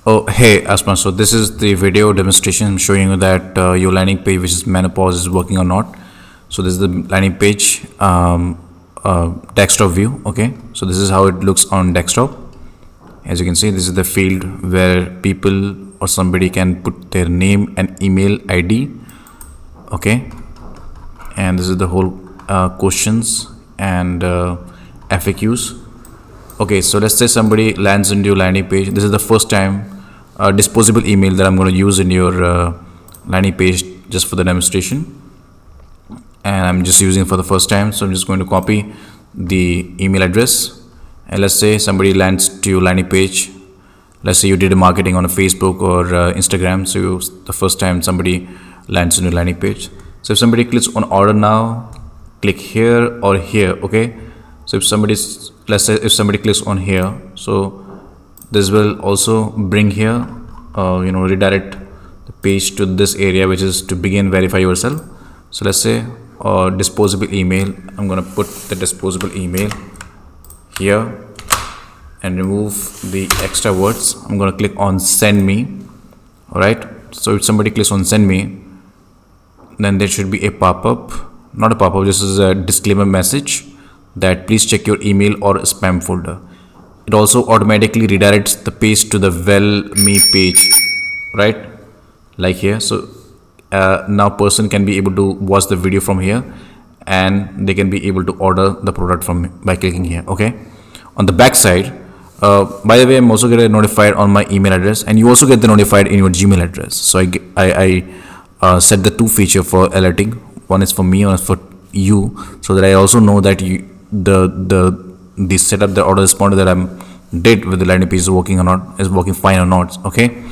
Oh, hey, Asma. So this is the video demonstration. I'm showing you that your landing page, which is menopause, is working or not. So this is the landing page desktop view. Okay. So this is how it looks on desktop. As you can see, this is the field where people or somebody can put their name and email ID. Okay. And this is the whole questions and FAQs. Okay, so let's say somebody lands into your landing page. This is the first time disposable email that I'm going to use in your landing page just for the demonstration, and I'm just using it for the first time. So I'm just going to copy the email address, and let's say somebody lands to your landing page. Let's say you did a marketing on a Facebook or Instagram, so the first time somebody lands on your landing page. So if somebody clicks on order now, click here or here. Okay, so if somebody's, let's say if somebody clicks on here, so this will also bring here redirect the page to this area, which is to begin verify yourself. So let's say disposable email, I'm going to put the disposable email here and remove the extra words. I'm going to click on send me. All right, so if somebody clicks on send me, then there should be a pop-up, not a pop-up, this is a disclaimer message that please check your email or spam folder. It also automatically redirects the page to the well me page, right, like here. So now person can be able to watch the video from here, and they can be able to order the product from by clicking here. Okay, on the back side, by the way, I'm also getting notified on my email address, and you also get the notified in your Gmail address. So I set the two feature for alerting. One is for me, one is for you, so that I also know that you the setup, the autoresponder that I'm did with the landing page is working or not, is working fine or not. Okay,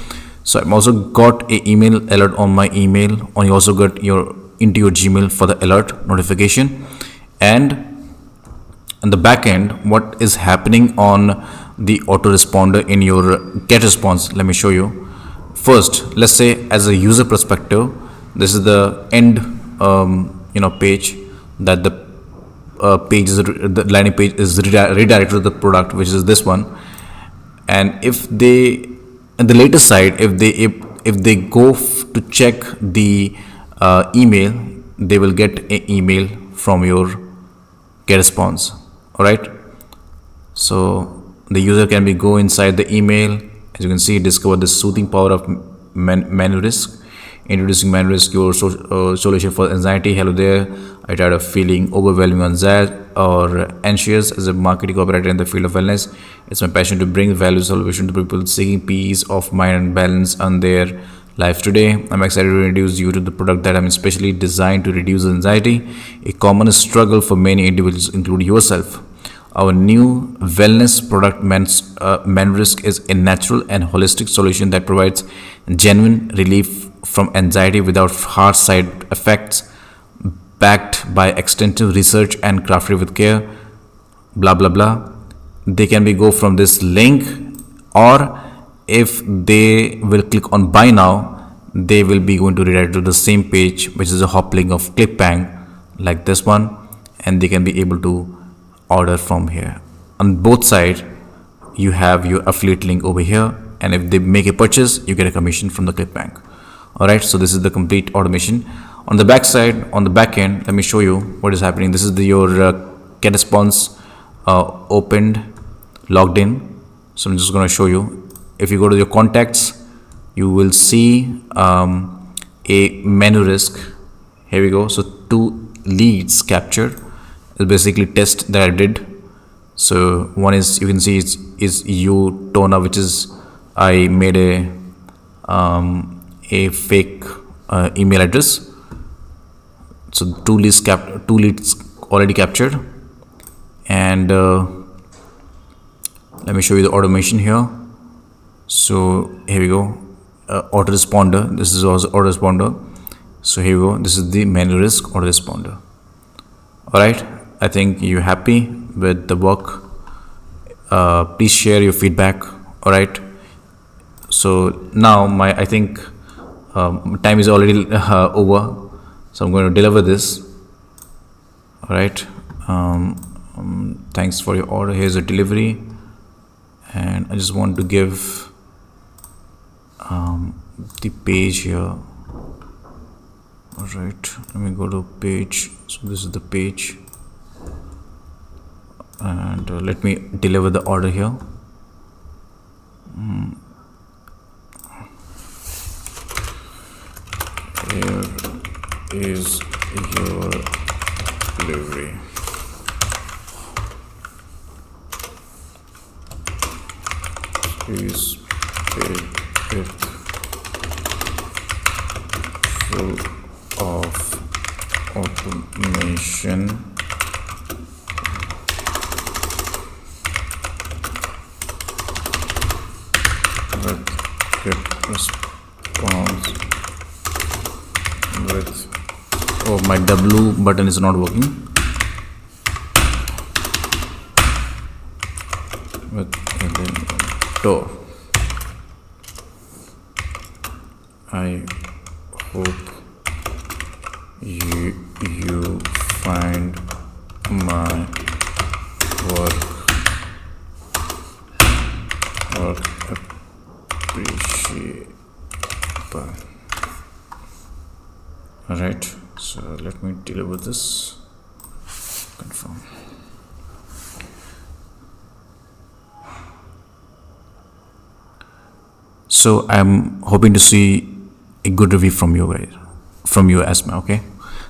so I'm also got a email alert on my email, and you also got your into your Gmail for the alert notification. And on the back end, what is happening on the autoresponder in your Getresponse, let me show you. First, let's say as a user perspective, this is the end page that the the landing page is redirected to the product, which is this one. And if they, on the later side, if they go to check the email, they will get an email from your Getresponse. All right, so the user can be go inside the email. As you can see, discover the soothing power of menu risk. Introducing menu risk, your solution for anxiety. Hello there, I tired of feeling overwhelming anxiety or anxious. As a marketing operator in the field of wellness, it's my passion to bring value solution to people seeking peace of mind and balance on their life today. I'm excited to introduce you to the product that I'm especially designed to reduce anxiety, a common struggle for many individuals, including yourself. Our new wellness product, ManRisk, is a natural and holistic solution that provides genuine relief from anxiety without harsh side effects, backed by extensive research and crafted with care. Blah blah blah. They can be go from this link, or if they will click on buy now, they will be going to redirect to the same page, which is a hop link of ClickBank, like this one, and they can be able to order from here. On both sides, you have your affiliate link over here, and if they make a purchase, you get a commission from the ClickBank. All right, so this is the complete automation. On the back side, on the back end, let me show you what is happening. This is your Getresponse opened, logged in. So I'm just going to show you. If you go to your contacts, you will see a menu risk. Here we go. So 2 leads captured is basically test that I did. So one is, you can see, is you Tona, which is I made a fake email address. So 2 leads already captured. And let me show you the automation here. So here we go, autoresponder. This is also autoresponder. So here we go, this is the menu risk autoresponder. All right, I think you're happy with the work. Please share your feedback. All right, so now I think time is already over, so I'm going to deliver this. All right, thanks for your order. Here's a delivery, and I just want to give the page here. Alright, let me go to page. So this is the page, and let me deliver the order here. Here is your delivery. Please pay it full of automation with Getresponse with, oh, my W button is not working, with door. I hope you find my work appreciable. Alright, so let me deliver this. Confirm. So I'm hoping to see a good review from you guys, from you, Asma. Okay,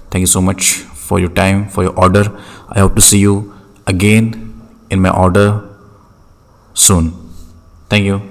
thank you so much for your time, for your order. I hope to see you again in my order soon. Thank you.